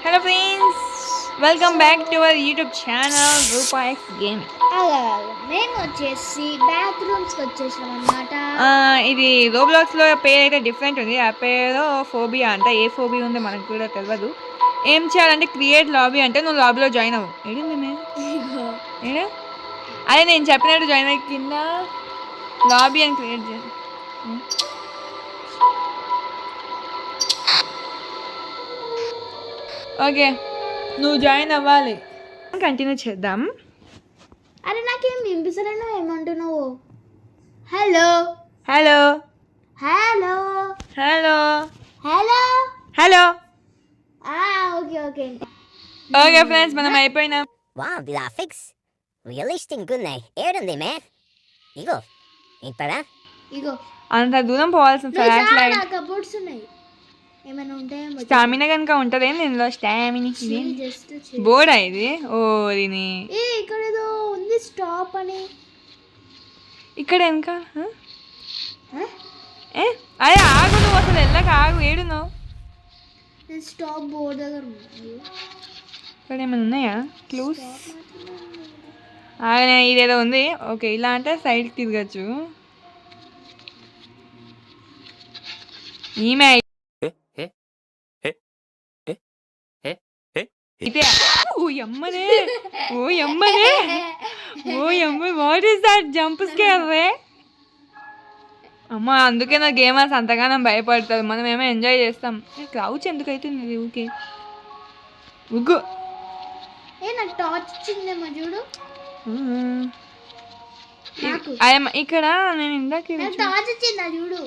Hello friends, welcome back to our YouTube channel Rupa X Gaming. మేము వచ్చేసి బాత్రూమ్స్కి వచ్చేసాం అన్నమాట. ఇది రోబ్లాక్స్లో పేరు అయితే డిఫరెంట్ ఉంది. ఆ పేరు ఫోబియా అంట. ఏ ఫోబియా ఉందో మనకు కూడా తెలియదు. ఏం చేయాలంటే క్రియేట్ లాబీ అంటే నువ్వు లాబీలో జాయిన్ అవ్వు. ఏడింది ఏడా అదే నేను చెప్పినట్టు జాయిన్ అయ్యి కింద లాబీ అని క్రియేట్ చేయాలి. ఓకే నువ్వు జాయిన్ అవ్వాలి. కంటిన్యూ చేద్దాం. అరే నాకేం వినిపిస్తలేను. ఏమంటున్నావు? Hello hello hello hello hello hello okay okay okay friends మనం అయిపోయినాం. Wow, graphics realistic ఉన్నాయి. ఏడుంది మే? ఇగో ఇప్పుడా ఇగో అంత దూరం పోవాల్సిన ఫ్లాష్ లైట్ కబోర్డ్స్ ఉన్నాయి. ఏమైనా ఉంటాయో స్టామినా కనుక ఉంటుంది ఇందులో. స్టామినా జస్ట్ బోర్డా ఇది? ఓ దీని ఇక్కడ ఏదో ఉంది స్టాప్ అని. ఇక్కడ ఇంకా అదే ఆగు, నువ్వు అసలు వెళ్ళక ఆగు. ఏడు నువ్వు స్టాప్ బోర్డ్ దగ్గర ఉంది. ఇక్కడ ఏమైనా ఉన్నాయా క్లూస్? ఇదేదో ఉంది. ఓకే ఇలా అంటే సైడ్కి తిరగచ్చు. ఈమె ఇదే. ఓ అమ్మనే ఓ అమ్మనే ఓ అమ్మ, what is that jump scare రే? అమ్మ అందుకే నా గేమర్స్ అంతగానో భయపడతారు. మనం ఏమో ఎంజాయ్ చేస్తాం. క్రౌచ్ ఎందుకు అవుతుంది ఊకే? ఉగ్గు నాకు టార్చ్ వచ్చిందేమో చూడు. ఇక్కడ నేను ఇందాక టార్చ్ వచ్చిందా చూడు.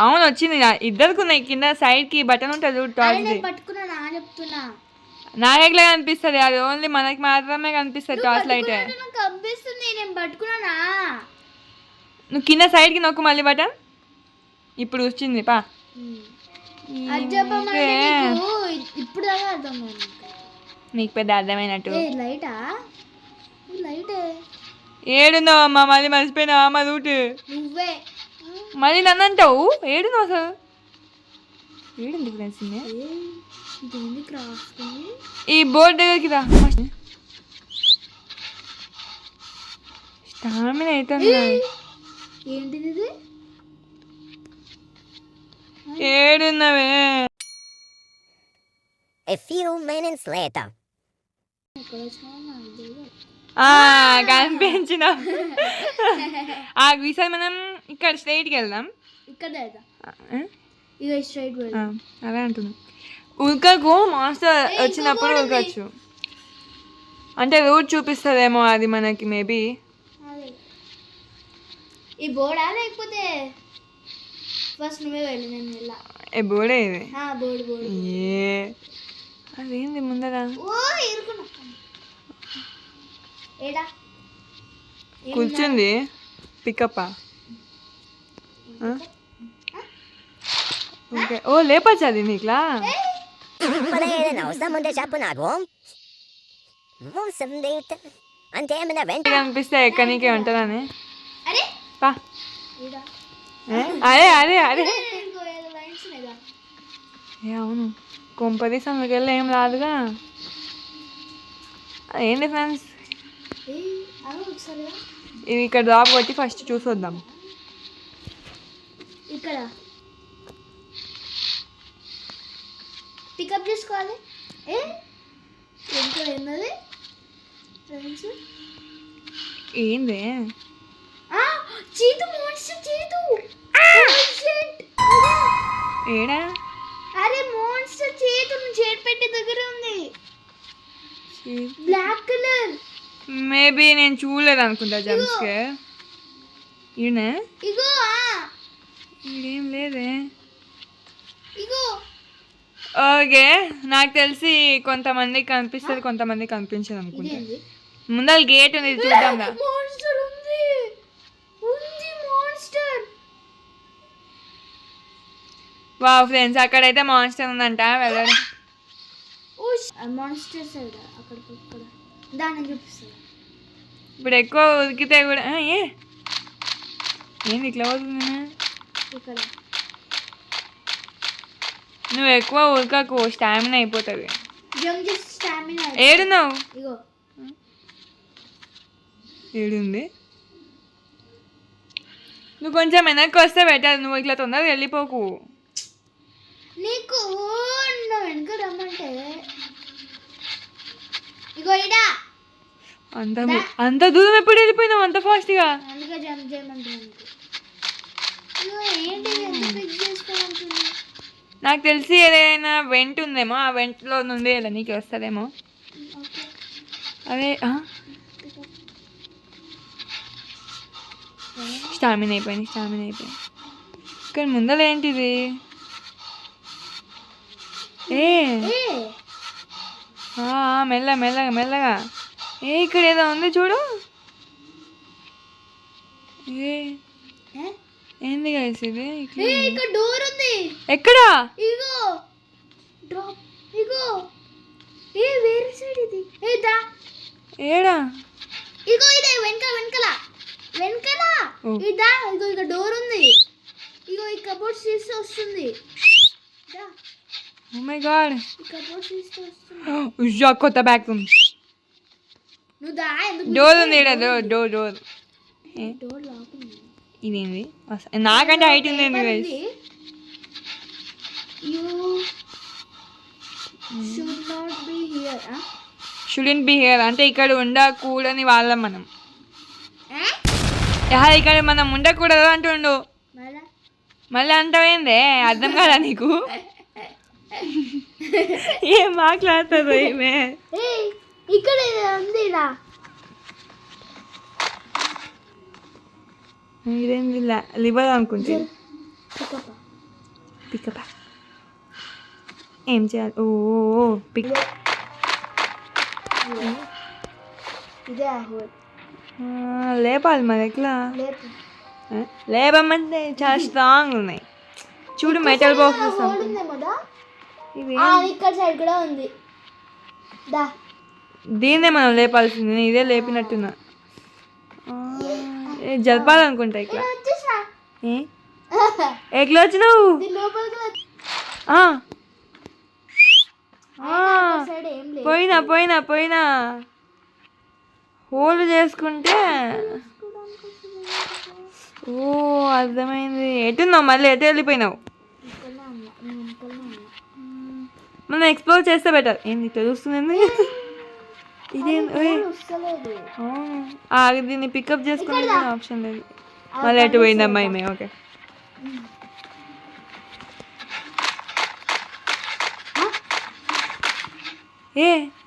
అవును వచ్చింది. ఇద్దరికి ఉన్నాయి. కింద సైడ్ కి బటన్ ఉంటుంది చూడు, టార్చ్. పట్టుకున్నా చెప్తున్నా. నాకెట్లా కనిపిస్తుంది? అది ఓన్లీ మనకి మాత్రమే కనిపిస్తుంది టార్చ్ లైట్. కనిపిస్తుంది, నేను పట్టుకున్నానా. నువ్వు కింద సైడ్కి నొక్కు మళ్ళీ బటన్. ఇప్పుడు వచ్చింది పా. ఇప్పుడు నీకు పెద్ద అర్థమైనట్టు. లైటా లైటే ఏడున్నావు అమ్మా? మళ్ళీ మర్చిపోయినావా మా రూట్? నువ్వే మళ్ళీ నన్ను అంటావు. ఏడున్నావు అసలు? ఏడుంది ఫ్రెండ్స్. ఈ బోర్డు దగ్గరికి రా. స్టామినా అవుతుంది. ఏంటిది ఇది? ఏడున్నవే? A few minutes later. కనిపించిన ఈసారి మనం ఇక్కడ స్ట్రైట్కి వెళ్దాం. అదే అంటున్నాం. ఉల్కకు మాస్టర్ వచ్చినప్పుడు ఉల్కచ్చు అంటే రూట్ చూపిస్తుందేమో అది మనకి. మేబీ ఈ బోర్డా లేకపోతే ఫస్ట్ నువ్వే వెళ్ళి నేను వెళ్ళా. ఏ బోర్డే ఇది? బోర్డు ఏ అదేంది ముందర కూర్చుంది? పికప్. ఓకే. ఓ లేపచ్చు అది నీకులా? అవసరం ఉంటే చెప్పు నాకు. అంటే ఏమైనా వెంట కనిపిస్తే ఎక్కడికే ఉంటుందని. అదే అదే అదే అవును. కొంపదీసం వెళ్ళి ఏం రాదుగా. ఏంటి ఫ్రెండ్స్, ఇది ఇక్కడ డ్రాప్ కొట్టి ఫస్ట్ చూసొద్దాం. ఇక్కడ పికప్ చేసుకోవాలి. ఏంటది ఏంది? చీతు మోన్స్టర్ చీతు. ఏడా? అరే మోన్స్టర్ చీతు చేతి పెట్టి దగ్గర ఉంది. Black colour. మేబీ నేను చూడలేదు అనుకుంటా. జంప్స్కే ఈయనే. ఇగో ఈడేం లేదే. ఇగో ఓకే నాకు తెలిసి కొంతమందికి కనిపిస్తుంది, కొంతమంది కనిపించదు అనుకుంటా. ముందర గేట్ ఉంది, చూద్దాం. మోన్స్టర్ ఉంది మోన్స్టర్. వావ్ ఫ్రెండ్స్, అక్కడైతే మాన్స్టర్ ఉందంట. వెళ్ళండి. మాన్స్టర్ సైడ్ అక్కడ దాన్ని చూపిస్తుంది. ఇప్పుడు ఎక్కువ ఉరికితే కూడా ఏంది ఇట్లా అవుతుంది? నువ్వు ఎక్కువ ఉరకకు, స్టామినా అయిపోతుంది. జంప్ చేసి స్టామినా ఏడున్నావు? ఇగో ఏడుంది. నువ్వు కొంచెం వెనక్కి వస్తే బెటర్. నువ్వు ఇట్లా తొందరగా వెళ్ళిపోకు. నీకు నువ్వు వెనక రమ్మంటే ఇగో ఇడా అంత దూరం ఎప్పుడు వెళ్ళిపోయినావు అంత ఫాస్ట్గా? అందుకే జంప్ చేయమంటున్నాను. ఇగో ఏంటి ఎంత పిక్ చేసుకోమంటున్నా? నాకు తెలిసి ఏదైనా వెంట్ ఉందేమో, ఆ వెంట్లో నుండి ఇలా నీకు వస్తుందేమో. అదే స్టామినా అయిపోయింది. ఇక్కడ ముందర ఏంటిది? మెల్లగా. ఇక్కడ ఏదో ఉంది చూడు. ఏంది గైస్ ఇది? ఇక్కడ డోర్ ఉంది. ఎక్కడా? ఇగో డ్రాప్. ఇగో వేరే సైడ్ ఇది. దా ఏడా? ఇగో ఇదే వెనకల ఇదా. ఇగో ఇక డోర్ ఉంది. ఇగో ఈ కబోర్డ్ తీస్తే వస్తుంది. Oh my god. ఈ కబోర్డ్ తీస్తే వస్తుంది. కొత్త బ్యాగ్ రూమ్. నువ్వు దా. ఎందుకు డోర్ ఉంది. డోర్ డోర్ లాక్ ఉంది. ఇదేంది? నాకంటే హైట్ ఉంది గైస్. షుడెంట్ బి హియర్ అంటే ఇక్కడ ఉండకూడని వాళ్ళం మనం. ఇక్కడ మనం ఉండకూడదు అంటుండు. మళ్ళీ అంటావేందే? అర్థం కాదా నీకు? ఏం మాట్లాడుతుంది ఈమె? ఇక్కడ ఉంది. ఇదేంది? లివర్ అనుకుంటే. పికప్ ఏం చేయాలి? ఓ పిక్. లేపాలి మరి. ఎట్లా లేపమంటే చాలా స్ట్రాంగ్ ఉన్నాయి చూడు. మెటల్ బాక్సెస్ ఇవి. ఇక్కడ సైడ్ కూడా ఉంది. దీన్నే మనం లేపాల్సింది. ఇదే లేపినట్టున్నా. జరపాలనుకుంటా. ఇక్కడ ఎట్లా వచ్చినావు? పోయినా హోల్డ్ చేసుకుంటే. ఓ అర్థమైంది. ఎట్టున్నావు మళ్ళీ? ఎటు వెళ్ళిపోయినావు? మనం ఎక్స్ప్లోర్ చేస్తే బెటర్. ఏంది తెలుస్తుంది? ఇదేం? దీన్ని పికప్ చేసుకునే ఆప్షన్ లేదు. మళ్ళీ ఎటు పోయిందమ్మా ఈమె? ఓకే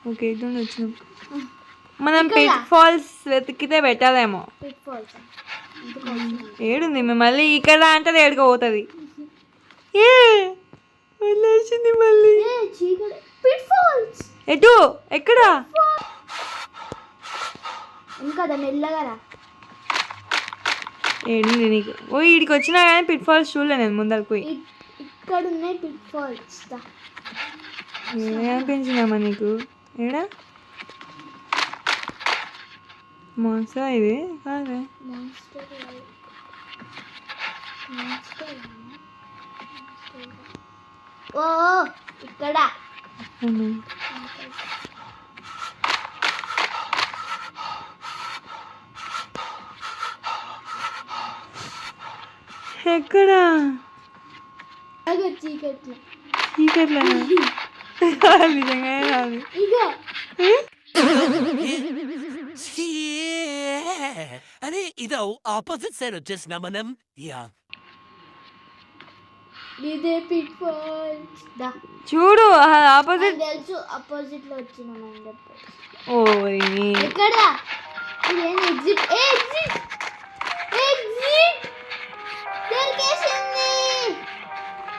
ఓకే ఇటు వచ్చినాం. మనం పిట్ ఫాల్స్ వెతికితే పెట్టాలేమో. ఏడుంది మళ్ళీ? ఇక్కడ అంటే ఏడుగా పోతుంది. వచ్చింది మళ్ళీ. ఎటు? ఎక్కడ? ఏడుంది నీకు? ఓ వీడికి వచ్చినా కానీ పిట్ ఫాల్స్ చూడలే నేను ముందరకు పోయి. ఇక్కడ ఉన్నాయి పిట్ ఫాల్స్. ఏమనిపించిందమ్మా నీకు? ఏడా మాన్స్టర్? ఇది కాదే. ఓ ఇక్కడ ఎక్కడా? చీకట్లా నిజంగా రాదు. అరే ఇది ఆపోజిట్ సైడ్ వచ్చేసిన మనం. ఇదే పిట్ ఫాల్స్. చూడు ఆపోజిట్. తెలుసు ఆపోజిట్ లో వచ్చినాం. ఓ ఎక్కడ? ఇదేం ఎగ్జిట్? ఎగ్జిట్ దొరికేసింది.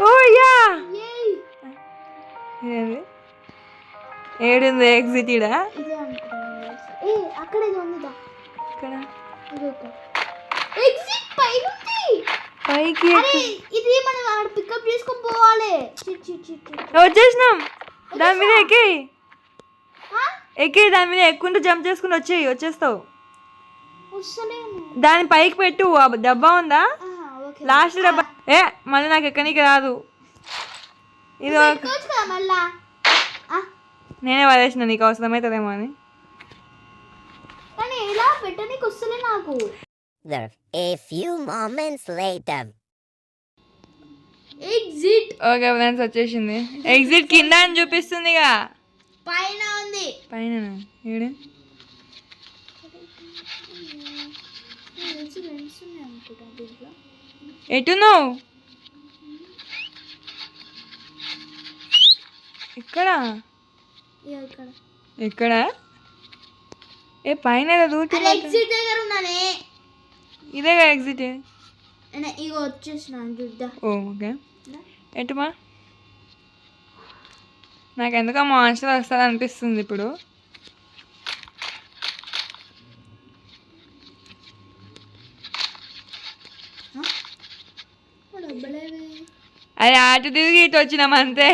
ఓ యా. ఏడుంది ఎగ్జిట్? ఇడా ఇదే అనుకుంటా. అక్కడ ఇది ఉందిదా. ఇక్కడ ఎగ్జిట్ పైకి. ఇది మనం అక్కడ పికప్ చేసుకొని పోవాలి. వచ్చేసినాం. దాని మీద ఎక్కి దాని మీద ఎక్కుంటూ జంప్ చేసుకుని వచ్చేస్తావు. దాని పైకి పెట్టు. డబ్బా ఉందా? లాస్ట్ డబ్బా. మళ్ళీ నాకు ఎక్కడికి రాదు. ఇది నేనే పడేసిన నీకు అవసరమవుతుందేమో అని. కానీ ఇలా పెట్టనీకి వస్తలే నాకు. A few moments later. Exit okay friends వచ్చేసింది. ఎగ్జిట్ కింద అని చూపిస్తుందిగా. పైన ఉంది. పైన ఏడు ఎటు నువ్వు ఇక్కడ ఎక్కడ ఏ పైన రూట్ ఎగ్జిట్ దగ్గర ఉన్నానే. ఇదేగా ఎగ్జిట్. ఇగో వచ్చేసిన చూద్దా. ఓకే ఎటుమా నాకు ఎందుకో మాన్స్టర్ వస్తుంది అనిపిస్తుంది ఇప్పుడు. అదే అటు తిరిగి ఇటు వచ్చినాం అంతే.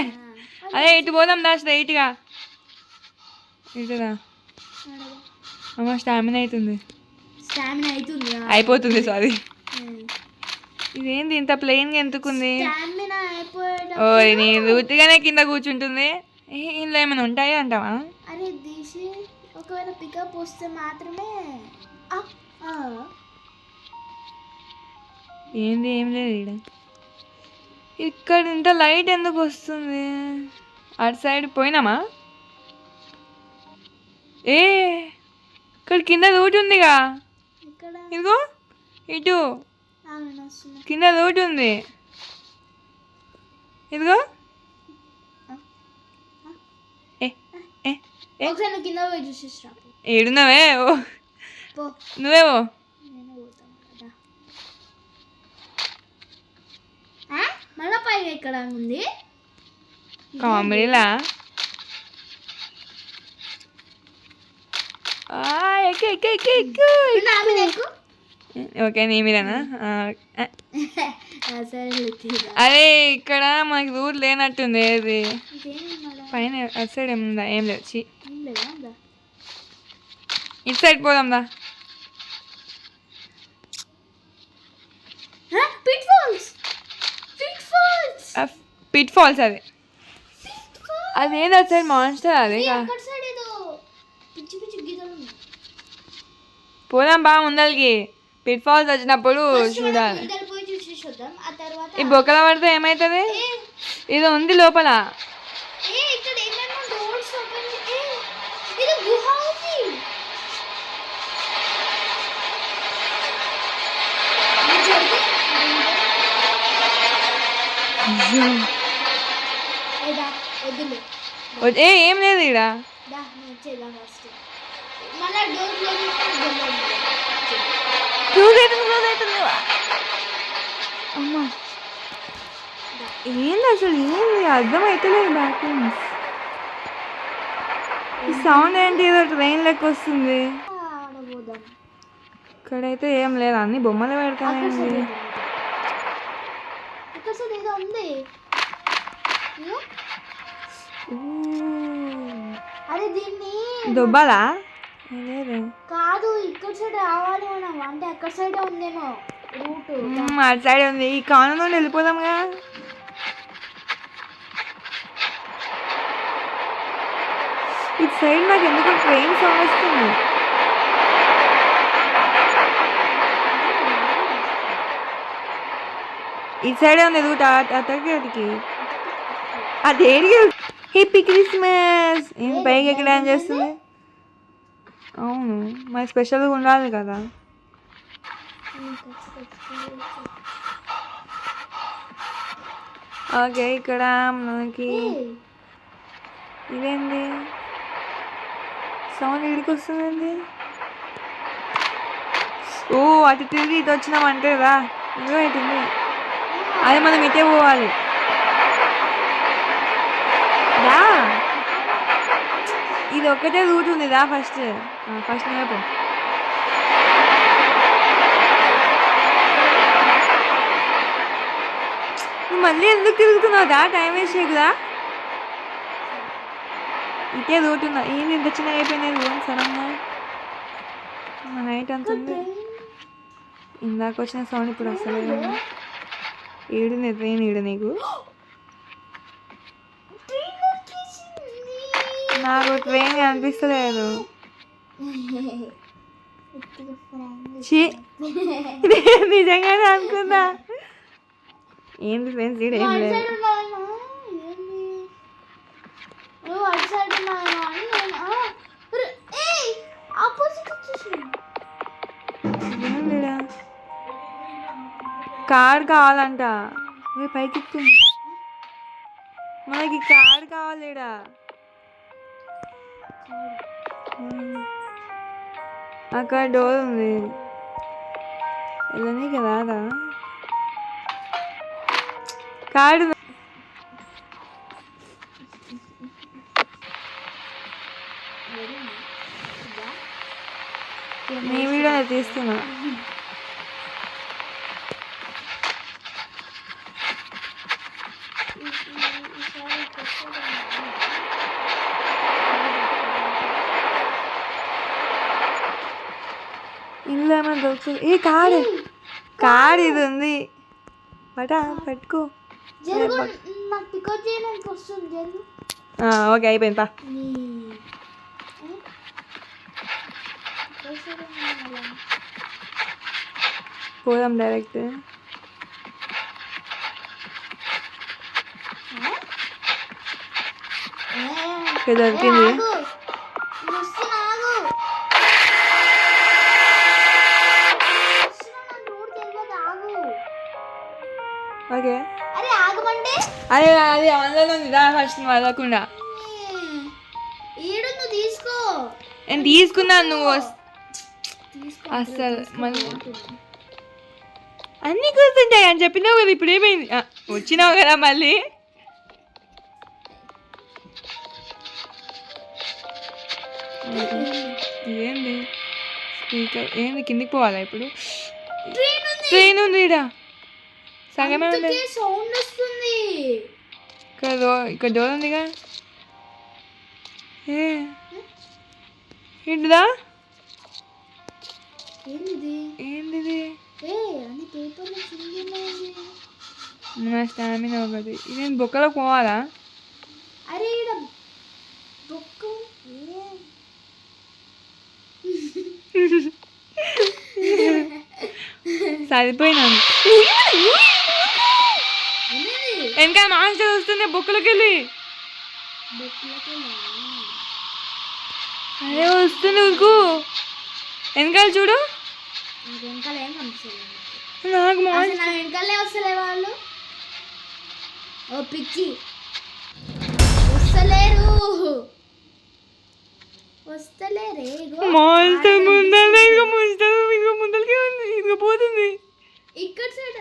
అదే ఇటు పోదాం దా స్ట్రైట్గా. ఇటురా అమ్మ స్టామినా అవుతుంది. స్టామినా అవుతుంది అయిపోతుంది సారీ. ఇదేంది ఇంత ప్లెయిన్గా ఎందుకుంది? స్టామినా అయిపోయేట. ఓ నీ రూతిగానే కింద కూర్చుంటుంది. ఇందులో ఏమైనా ఉంటాయా అంటావా? అరే తీసి ఒకవేళ పికప్ వస్తే మాత్రమే. ఏంది ఏం లేదు ఈడ. ఇక్కడ ఇంత లైట్ ఎందుకు వస్తుంది? అటు సైడ్ పోయినామా? ఏ ఇక్కడ కింద రూట్ ఉందిగా. ఇక్కడ ఇదిగో ఇటు కింద రూట్ ఉంది. ఇదిగో ఒకసారి నువ్వు కింద పోయి చూసేసిరా. ఏడున్నావే? ఓ పో. నువ్వేవో నేను పోతాను కదా. మళ్ళా పైన ఎక్కడ ఉంది కామెడీలా. ఎక్కు ఎక్కు ఎక్కు ఎక్కు. నా మీద ఎక్కు. ఓకే నీ మీదనా? సరే అదే ఇక్కడ మనకి రూట్ లేనట్టుంది. ఏది ఇంకేంటి మళ్ళా? పైన అటు సైడ్ ఏముందా? ఏం లేదు. ఏం లేదా ఉందా? ఇటు సైడ్ పోదాందా? Pitfalls. Pitfalls. Pitfalls అది. అదేంది అటు సైడ్ మాన్స్టర్ అదే. అక్కడ సైడ్ ఏదో పిచ్చి పిచ్చి గీతలు ఉన్నాయి. పోదాం బా ముందరికి. పిట్ ఫాల్స్ వచ్చినప్పుడు చూడాలి. గీతలు పోయి చూసేసి వద్దాం. ఆ తర్వాత ఈ బొక్కల పడితే ఏమవుతుంది? ఇది ఉంది లోపల. ఇక్కడ ఏమేమో డోర్స్ ఓపెన్ ఇది గుహ ఉంది. ఏం లేదు ఇక్కడ. మళ్ళా డోర్ క్లోజ్ అవుతుంది. అమ్మా ఏంది అసలు? ఏంది అర్థమవుతలేదు. బ్యాక్ ఈ సౌండ్ ఏంటి? ఏదో ట్రైన్ లెక్క వస్తుంది. ఆడబోదాం. ఇక్కడైతే ఏం లేదు, అన్ని బొమ్మలు పెడతానండి. ఇక్కడ సైడ్ ఏదో ఉంది. అరే దీన్ని దుబ్బాలా? లేదు కాదు, ఇక్కడ సైడ్ రావాలి మనం. అంటే అక్కడ సైడే ఉందేమో రూట్. అటు సైడ్ ఉంది. ఈ కాలం నుండి వెళ్ళిపోదాంగా. ఇటు సైడ్ నాకు ఎందుకు ట్రైన్ సౌండ్ వస్తుంది. ఇటు సైడే ఉంది రూట్. అతడికి అటుకి అది ఏడికి. Happy Christmas. ఏం పైకి ఎక్కడ ఏం చేస్తుంది? అవును మరి స్పెషల్గా ఉండాలి కదా. ఓకే ఇక్కడ మనకి ఇదేంది సౌండ్ ఇడికి వస్తుందండి. ఓ అటు తిరిగి ఇటు వచ్చినామంటే రా. ఇదో ఇటుంది. అది మనం ఇటే పోవాలి. రా ఇది ఒక్కటే రూట్ ఉంది. రా ఫస్ట్ నువ్వే పో. నువ్వు మళ్ళీ ఎందుకు తిరుగుతున్నావు? దా టైం వేస్ట్ చేయకుదా. ఇటే రూట్ ఉందా? ఏంది ఇంత చిన్నగా అయిపోయినాయి రూమ్ సడన్గా. నైట్ అంత ఉంది. ఇందాక వచ్చిన సౌండ్ ఇప్పుడు వస్తలేదు. ఏడుంది ట్రైన్. ఈడు నీకు నాకు ట్రైన్ కనిపిస్తలేదు. ఛీ, నిజంగానే అనుకుందా. ఏంటి ఫ్రెండ్స్ ఇక్కడ ఏం లేదు. కార్ కావాలంట. పైకి ఎక్కుతుంది. మనకి కార్ కావాలి ఈడ. అక్కడ డోర్ ఉంది, వెళ్ళని కదా కార్డు. నీ వీడియో తీస్తున్నా. ఇల్లు ఏమైనా దొరుకుతుంది. ఏ కాడు కాడు ఇది ఉంది. పట్టుకో. ఓకే అయిపోయింది పా. పోదాం డైరెక్ట్. దొరికింది. ఓకే అరే అది ఆన్లైన్ ఉంది రా ఫస్ట్ వదలకుండా. తీసుకో. నేను తీసుకున్నాను. నువ్వు అసలు మళ్ళీ అన్నీ గుర్తుంటాయి అని చెప్పినావు కదా. ఇప్పుడు ఏమైంది? వచ్చినావు కదా మళ్ళీ. ఏంది స్పీకర్ ఏంది? కిందికి పోవాలా ఇప్పుడు? ట్రైన్ ఉంది ఈడ. సగమే ఉంది. సౌండ్ వస్తుంది. ఇక్కడ డోర్ ఉందిగా. ఏంటిదా? ఏంటిది? నా స్టామినా ఒకటి. ఇదేం బొక్కలో పోవాలా? అరే సరిపోయినాను. ఇంకా మాస్టర్ వస్తుంది బొక్కలకి వెళ్ళి. అదే వస్తుంది ఊరుకు. వెనకాల చూడు. నాకు వెనకాలే వస్తలే వాళ్ళు. ఓ పిచ్చి వస్తలేరు. మాస్టర్ ముందర ముందరకే ఉంది. ఇదిగో పోతుంది ఇక్కడ సైడ్.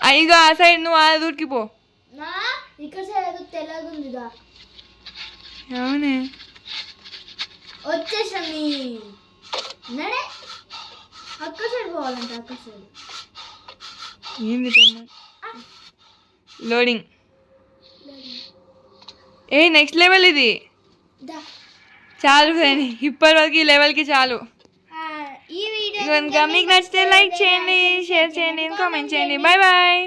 అయ్యో ఆ సైడ్ నువ్వు ఆ దూరికి పో. ఇక్కడ సైడ్ ఏదో తెల్లగుందిగా. అవునే వచ్చేసామి. నడే అక్క సైడ్ పోవాలంట. అక్క సైడ్ ఏంది లోడింగ్. నెక్స్ట్ లెవెల్ ఇది. చాలు ఫ్రెండ్, ఇప్పటి వరకు ఈ లెవెల్కి చాలు. ఈ వీడియో కనుక మీకు నచ్చితే లైక్ చేయండి, షేర్ చేయండి, కామెంట్ చేయండి. Bye bye.